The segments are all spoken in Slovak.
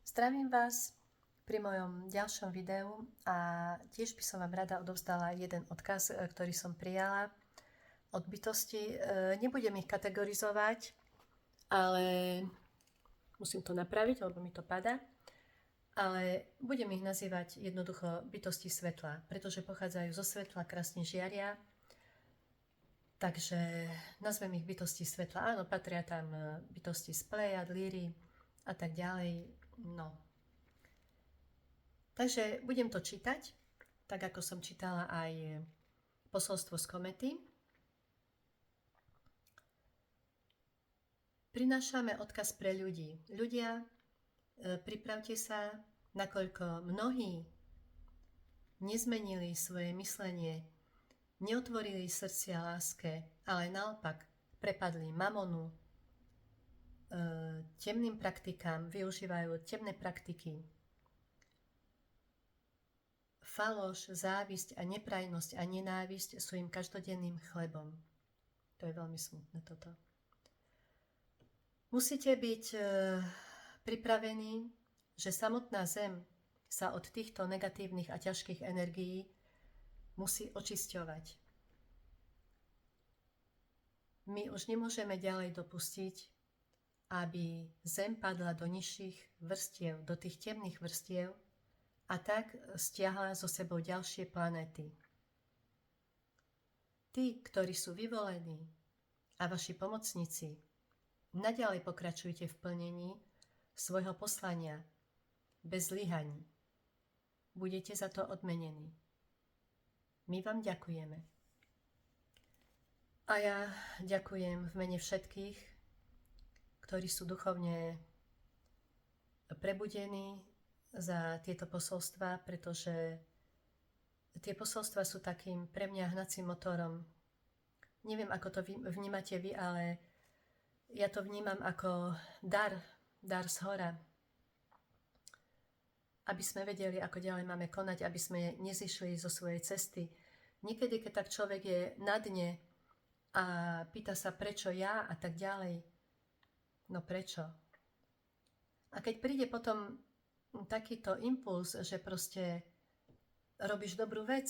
Zdravím vás pri mojom ďalšom videu a tiež by som vám rada odovzdala jeden odkaz, ktorý som prijala od bytosti. Nebudem ich kategorizovať, ale musím to napraviť, lebo mi to padá. Ale budem ich nazývať jednoducho bytosti svetla, pretože pochádzajú zo svetla, krásne žiaria. Takže nazvem ich bytosti svetla. Áno, patria tam bytosti z Plejad, Líry a tak ďalej. No. Takže budem to čítať, tak ako som čítala aj posolstvo z komety. Prinášame odkaz pre ľudí. Ľudia, pripravte sa, nakoľko mnohí nezmenili svoje myslenie, neotvorili srdcia láske, ale naopak prepadli mamonu, temným praktikám, využívajú temné praktiky, faloš, závisť a neprajnosť a nenávisť sú im každodenným chlebom. To je veľmi smutné toto. Musíte byť pripravení, že samotná Zem sa od týchto negatívnych a ťažkých energií musí očisťovať. My už nemôžeme ďalej dopustiť, aby Zem padla do nižších vrstiev, do tých temných vrstiev a tak stiahla so sebou ďalšie planéty. Tí, ktorí sú vyvolení a vaši pomocníci, naďalej pokračujte v plnení svojho poslania bez zlyhaní. Budete za to odmenení. My vám ďakujeme. A ja ďakujem v mene všetkých, ktorí sú duchovne prebudení za tieto posolstvá, pretože tie posolstvá sú takým pre mňa hnacím motorom. Neviem, ako to vnímate vy, ale ja to vnímam ako dar z hora. Aby sme vedeli, ako ďalej máme konať, aby sme nezišli zo svojej cesty. Niekedy, keď tak človek je na dne a pýta sa, prečo ja a tak ďalej, no prečo? A keď príde potom takýto impuls, že proste robíš dobrú vec,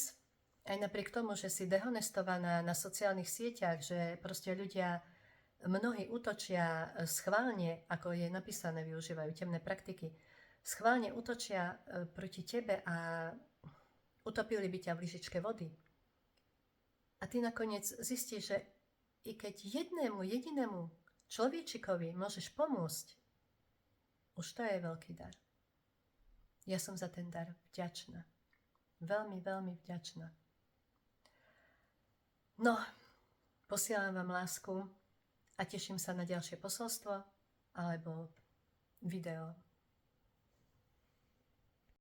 aj napriek tomu, že si dehonestovaná na sociálnych sieťach, že proste ľudia, mnohí útočia schválne, ako je napísané, využívajú temné praktiky, schválne útočia proti tebe a utopili by ťa v lyžičke vody. A ty nakoniec zistíš, že i keď jednému jedinému človečikovi môžeš pomôcť, už to je veľký dar. Ja som za ten dar vďačná. Veľmi, veľmi vďačná. No, posielam vám lásku a teším sa na ďalšie posolstvo alebo video.